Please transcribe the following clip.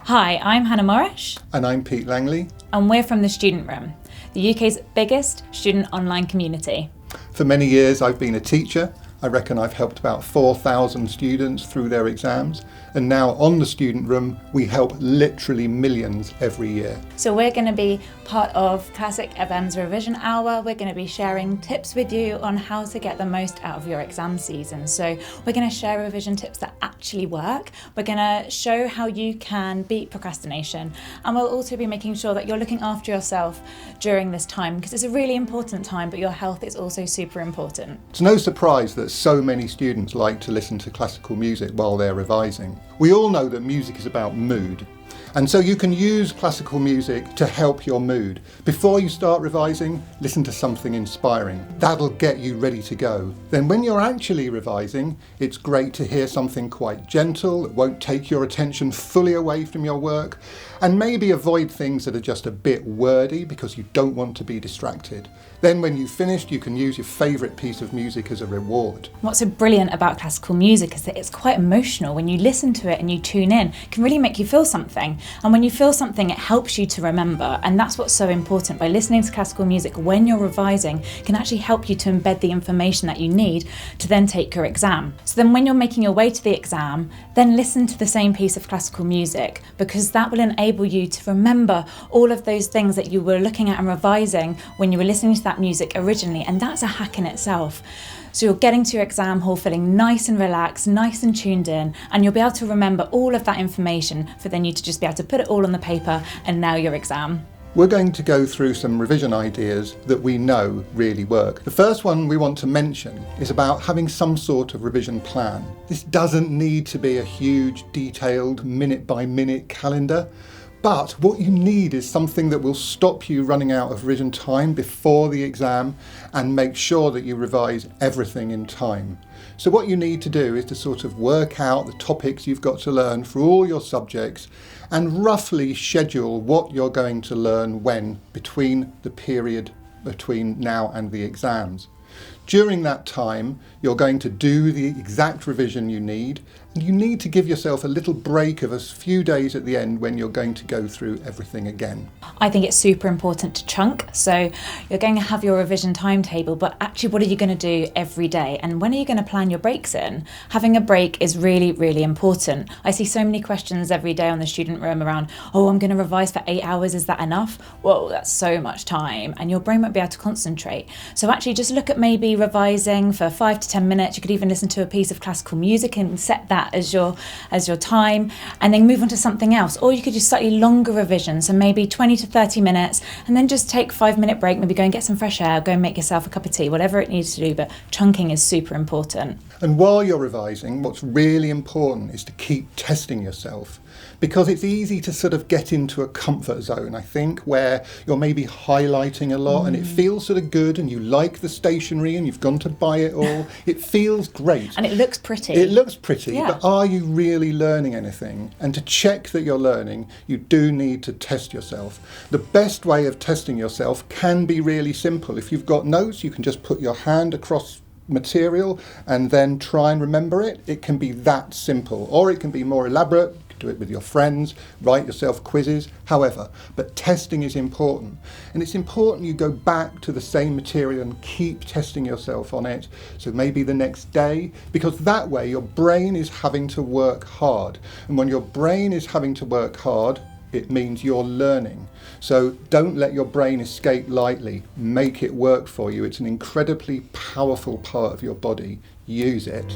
Hi, I'm Hannah Morrish. And I'm Pete Langley. And we're from the Student Room, the UK's biggest student online community. For many years I've been a teacher. I reckon I've helped about 4,000 students through their exams. And now on the Student Room, we help literally millions every year. So we're going to be part of Classic FM's Revision Hour. We're going to be sharing tips with you on how to get the most out of your exam season. So we're going to share revision tips that actually work. We're going to show how you can beat procrastination. And we'll also be making sure that you're looking after yourself during this time, because it's a really important time, but your health is also super important. It's no surprise that so many students like to listen to classical music while they're revising. We all know that music is about mood. And so you can use classical music to help your mood. Before you start revising, listen to something inspiring. That'll get you ready to go. Then when you're actually revising, it's great to hear something quite gentle that won't take your attention fully away from your work, and maybe avoid things that are just a bit wordy because you don't want to be distracted. Then when you've finished, you can use your favourite piece of music as a reward. What's so brilliant about classical music is that it's quite emotional. When you listen to it and you tune in, it can really make you feel something. And when you feel something, it helps you to remember. And that's what's so important. By listening to classical music when you're revising can actually help you to embed the information that you need to then take your exam. So then when you're making your way to the exam, then listen to the same piece of classical music, because that will enable you to remember all of those things that you were looking at and revising when you were listening to that music originally. And that's a hack in itself. So you're getting to your exam hall feeling nice and relaxed, nice and tuned in, and you'll be able to remember all of that information for then you to just be able to put it all on the paper and nail your exam. We're going to go through some revision ideas that we know really work. The first one we want to mention is about having some sort of revision plan. This doesn't need to be a huge, detailed, minute-by-minute calendar. But what you need is something that will stop you running out of revision time before the exam and make sure that you revise everything in time. So what you need to do is to sort of work out the topics you've got to learn for all your subjects and roughly schedule what you're going to learn when between the period between now and the exams. During that time, you're going to do the exact revision you need, and you need to give yourself a little break of a few days at the end when you're going to go through everything again. I think it's super important to chunk. So you're going to have your revision timetable, but actually what are you going to do every day? And when are you going to plan your breaks in? Having a break is really, really important. I see so many questions every day on the Student Room around, oh, I'm going to revise for 8 hours. Is that enough? Whoa, that's so much time. And your brain won't be able to concentrate. So actually just look at maybe revising for 5 to 10 minutes. You could even listen to a piece of classical music and set that as your time, and then move on to something else. Or you could do slightly longer revisions, so maybe 20 to 30 minutes, and then just take a 5-minute break, maybe go and get some fresh air, go and make yourself a cup of tea, whatever it needs to do, but chunking is super important. And while you're revising, what's really important is to keep testing yourself, because it's easy to sort of get into a comfort zone, I think, where you're maybe highlighting a lot and it feels sort of good and you like the stationery and you've gone to buy it all. It feels great. And it looks pretty. It looks pretty, yeah. But are you really learning anything? And to check that you're learning, you do need to test yourself. The best way of testing yourself can be really simple. If you've got notes, you can just put your hand across material and then try and remember it. It can be that simple, or it can be more elaborate. Do it with your friends, write yourself quizzes, however, but testing is important. And it's important you go back to the same material and keep testing yourself on it, so maybe the next day, because that way your brain is having to work hard. And when your brain is having to work hard, it means you're learning. So don't let your brain escape lightly. Make it work for you. It's an incredibly powerful part of your body. Use it.